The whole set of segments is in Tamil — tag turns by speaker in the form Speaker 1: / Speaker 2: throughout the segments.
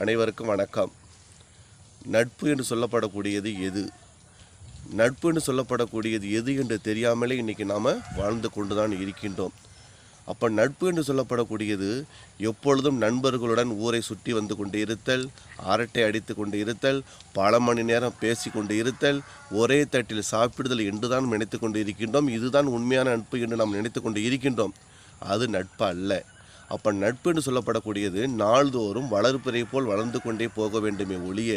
Speaker 1: அனைவருக்கும் வணக்கம். நட்பு என்று சொல்லப்படக்கூடியது எது? நட்பு என்று சொல்லப்படக்கூடியது எது என்று தெரியாமலே இன்றைக்கி நாம் வாழ்ந்து கொண்டு தான் இருக்கின்றோம். அப்போ நட்பு என்று சொல்லப்படக்கூடியது எப்பொழுதும் நண்பர்களுடன் ஊரை சுற்றி வந்து கொண்டு இருத்தல், அரட்டை அடித்து கொண்டு இருத்தல், பல மணி நேரம் பேசி கொண்டு இருத்தல், ஒரே தட்டில் சாப்பிடுதல் என்று தான் நினைத்து கொண்டு இருக்கின்றோம். இதுதான் உண்மையான நட்பு என்று நாம் நினைத்து கொண்டு இருக்கின்றோம். அது நட்பு அல்ல. அப்போ நட்பு என்று சொல்லப்படக்கூடியது நாள்தோறும் வளர்ப்பிறை போல் வளர்ந்து கொண்டே போக வேண்டுமே ஒழிய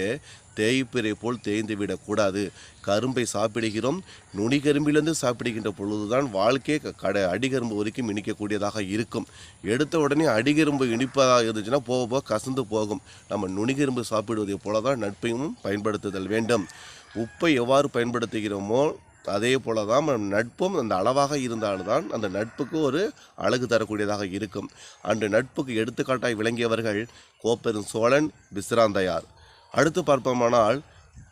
Speaker 1: தேய்ப்பிறை போல் தேய்ந்து விடக்கூடாது. கரும்பை சாப்பிடுகிறோம், நுனி கரும்பிலிருந்து சாப்பிடுகின்ற பொழுதுதான் வாழ்க்கை அடிகரும்பு வரைக்கும் இனிக்கக்கூடியதாக இருக்கும். எடுத்த உடனே அடிகரும்பு இனிப்பதாக இருந்துச்சுன்னா போக போக கசந்து போகும். நம்ம நுனிகரும்பு சாப்பிடுவதை போல தான் நட்பையும் பயன்படுத்துதல் வேண்டும். உப்பை எவ்வாறு பயன்படுத்துகிறோமோ அதே போல தான் நட்பும் அந்த அளவாக இருந்தால்தான் அந்த நட்புக்கு ஒரு அழகு தரக்கூடியதாக இருக்கும். அன்று நட்புக்கு எடுத்துக்காட்டாய் விளங்கியவர்கள் கோப்பெரும் சோழன், பிசிராந்தையார். அடுத்து பார்ப்போமானால்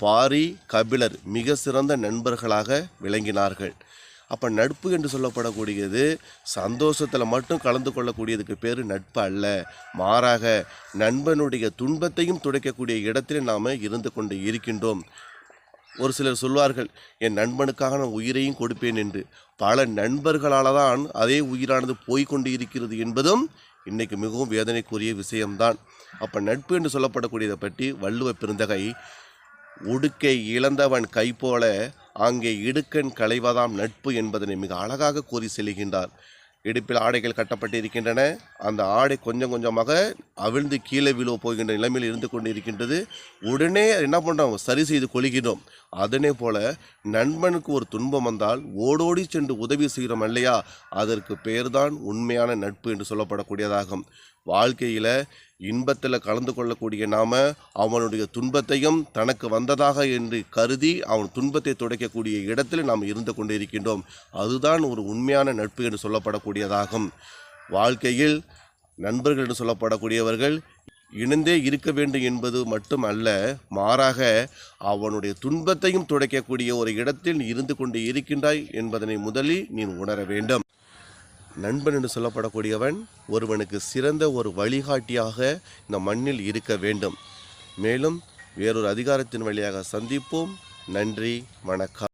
Speaker 1: பாரி, கபிலர் மிக சிறந்த நண்பர்களாக விளங்கினார்கள். அப்போ நட்பு என்று சொல்லப்படக்கூடியது சந்தோஷத்தில் மட்டும் கலந்து கொள்ளக்கூடியதுக்கு பேர் நட்பு அல்ல. மாறாக நண்பனுடைய துன்பத்தையும் துடைக்கக்கூடிய இடத்தில் நாம் இருந்து கொண்டு இருக்கின்றோம். ஒரு சிலர் சொல்வார்கள், என் நண்பனுக்காக நான் உயிரையும் கொடுப்பேன் என்று. பல நண்பர்களால் தான் அதே உயிரானது போய்கொண்டு இருக்கிறது என்பதும் இன்றைக்கு மிகவும் வேதனைக்குரிய விஷயம்தான். அப்போ நட்பு என்று சொல்லப்படக்கூடியதை பற்றி வள்ளுவ பெருந்தகை, உடுக்கை இழந்தவன் கை போல அங்கே இடுக்கண் களைவதாம் நட்பு என்பதனை மிக அழகாக கூறி செல்கின்றார். இடுப்பில் ஆடைகள் கட்டப்பட்டிருக்கின்றன. அந்த ஆடை கொஞ்சம் கொஞ்சமாக அவிழ்ந்து கீழே விழுவ போகின்ற நிலைமையில் இருந்து கொண்டு இருக்கின்றது. உடனே என்ன பண்ணுறோம், சரி செய்து கொள்கிறோம். அதனே போல நண்பனுக்கு ஒரு துன்பம் வந்தால் ஓடோடி சென்று உதவி செய்கிறோம் இல்லையா, அதற்கு பெயர்தான் உண்மையான நட்பு என்று சொல்லப்படக்கூடியதாகும். வாழ்க்கையில் இன்பத்தில் கலந்து கொள்ளக்கூடிய நாம் அவனுடைய துன்பத்தையும் தனக்கு வந்ததாக என்று கருதி அவன் துன்பத்தை துடைக்கக்கூடிய இடத்தில் நாம் இருந்து கொண்டு இருக்கின்றோம். அதுதான் ஒரு உண்மையான நட்பு என்று சொல்லப்படக்கூடியதாகும். வாழ்க்கையில் நண்பர்கள் என்று சொல்லப்படக்கூடியவர்கள் இணைந்தே இருக்க வேண்டும் என்பது மட்டும் அல்ல, மாறாக அவனுடைய துன்பத்தையும் துடைக்கக்கூடிய ஒரு இடத்தில் இருந்து கொண்டு இருக்கின்றாய் என்பதனை முதலில் நீ உணர வேண்டும். நண்பன் என்று சொல்லப்படக்கூடியவன் ஒருவனுக்கு சிறந்த ஒரு வழிகாட்டியாக இந்த மண்ணில் இருக்க வேண்டும். மேலும் வேறொரு அதிகாரத்தின் வழியாக சந்திப்போம். நன்றி, வணக்கம்.